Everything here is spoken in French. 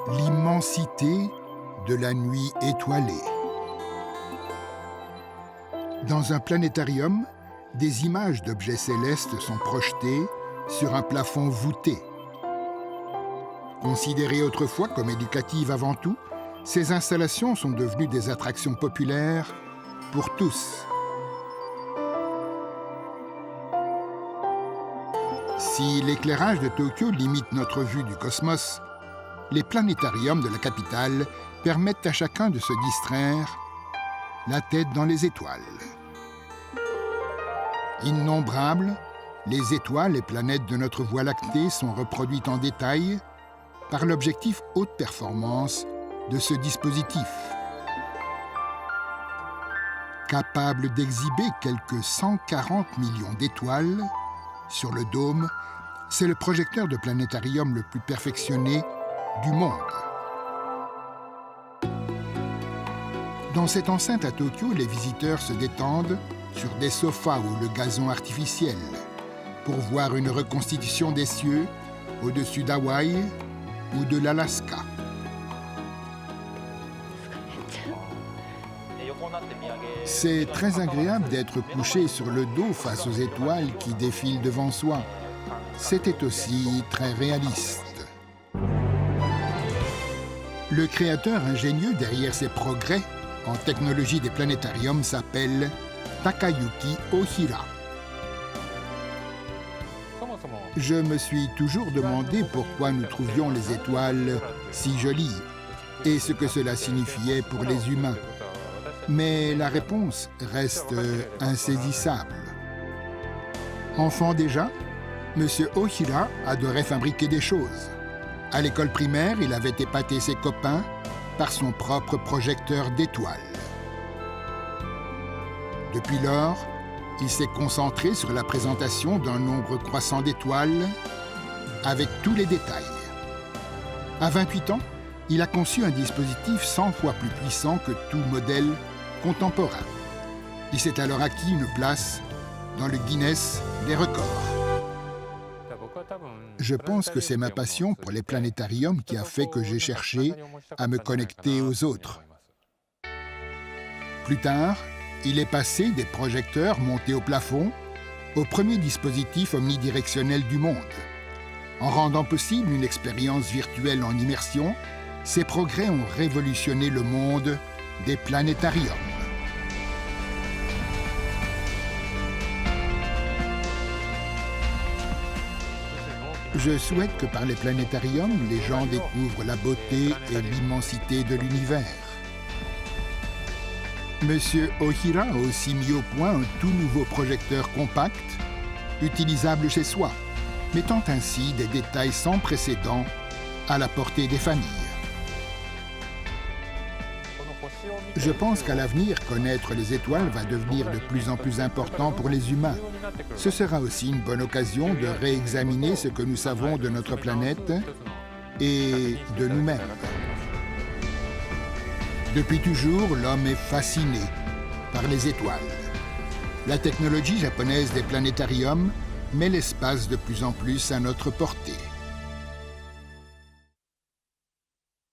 l'immensité de la nuit étoilée. Dans un planétarium, des images d'objets célestes sont projetées sur un plafond voûté. Considérées autrefois comme éducatives avant tout, ces installations sont devenues des attractions populaires pour tous. Si l'éclairage de Tokyo limite notre vue du cosmos, les planétariums de la capitale permettent à chacun de se distraire la tête dans les étoiles. Innombrables, les étoiles et planètes de notre Voie lactée sont reproduites en détail par l'objectif haute performance de ce dispositif. Capable d'exhiber quelques 140 millions d'étoiles sur le dôme, c'est le projecteur de planétarium le plus perfectionné du monde. Dans cette enceinte à Tokyo, les visiteurs se détendent sur des sofas ou le gazon artificiel pour voir une reconstitution des cieux au-dessus d'Hawaï ou de l'Alaska. C'est très agréable d'être couché sur le dos face aux étoiles qui défilent devant soi. C'était aussi très réaliste. Le créateur ingénieux derrière ces progrès en technologie des planétariums s'appelle Takayuki Ohira. Je me suis toujours demandé pourquoi nous trouvions les étoiles si jolies et ce que cela signifiait pour les humains. Mais la réponse reste insaisissable. Enfant déjà, M. Ohira adorait fabriquer des choses. À l'école primaire, il avait épaté ses copains par son propre projecteur d'étoiles. Depuis lors, il s'est concentré sur la présentation d'un nombre croissant d'étoiles avec tous les détails. À 28 ans, il a conçu un dispositif 100 fois plus puissant que tout modèle contemporain. Il s'est alors acquis une place dans le Guinness des records. Je pense que c'est ma passion pour les planétariums qui a fait que j'ai cherché à me connecter aux autres. Plus tard, il est passé des projecteurs montés au plafond au premier dispositif omnidirectionnel du monde. En rendant possible une expérience virtuelle en immersion, ces progrès ont révolutionné le monde des planétariums. Je souhaite que par les planétariums, les gens découvrent la beauté et l'immensité de l'univers. Monsieur Ohira a aussi mis au point un tout nouveau projecteur compact, utilisable chez soi, mettant ainsi des détails sans précédent à la portée des familles. Je pense qu'à l'avenir, connaître les étoiles va devenir de plus en plus important pour les humains. Ce sera aussi une bonne occasion de réexaminer ce que nous savons de notre planète et de nous-mêmes. Depuis toujours, l'homme est fasciné par les étoiles. La technologie japonaise des planétariums met l'espace de plus en plus à notre portée.